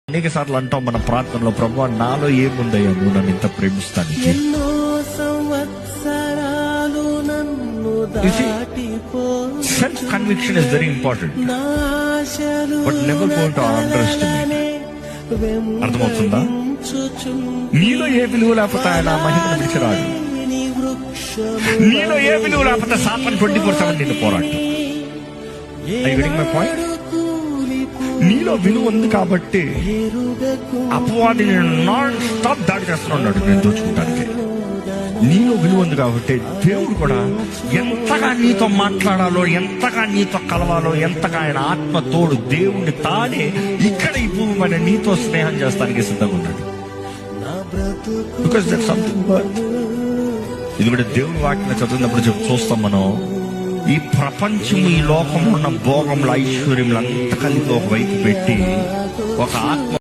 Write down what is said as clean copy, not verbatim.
అనేక సార్లు అంటాం మన ప్రార్థనలో, ప్రభువా నాలో ఏముందయ్యా నువ్వు నన్ను ఇంత ప్రేమిస్తానికి. Self conviction is very important, but never go to underestimate. అర్థమవుతుందా? నీలో ఏ విలువ లేకపోతే ఆయన మహిమను విడిచిరాడు. నీలో ఏ విలువ లేకపోతే సాతాను 24/7 నిన్ను పోరాడు. నీలో విలువ ఉంది కాబట్టి అపవాది నాన్ స్టాప్ దాడి చేస్తున్నాడు నేను దోచుకుంటానికి. నీలో విలువ ఉంది కాబట్టి దేవుడు కూడా ఎంతగా నీతో మాట్లాడాలో, ఎంతగా నీతో కలవాలో, ఎంతగా ఆయన ఆత్మ తోడు దేవుణ్ణి తానే ఇక్కడ ఈ భూమి మీద నీతో స్నేహం చేస్తానికి సిద్ధంగా ఉన్నాడు. Because that something. ఎందుకంటే దేవుని వాక్యం చదివినప్పుడు చూస్తాం మనం, ఈ ప్రపంచం, ఈ లోకంలో ఉన్న భోగములు, ఐశ్వర్యములు అంతా కలిపి ఒక వైపు పెట్టి ఒక ఆత్మ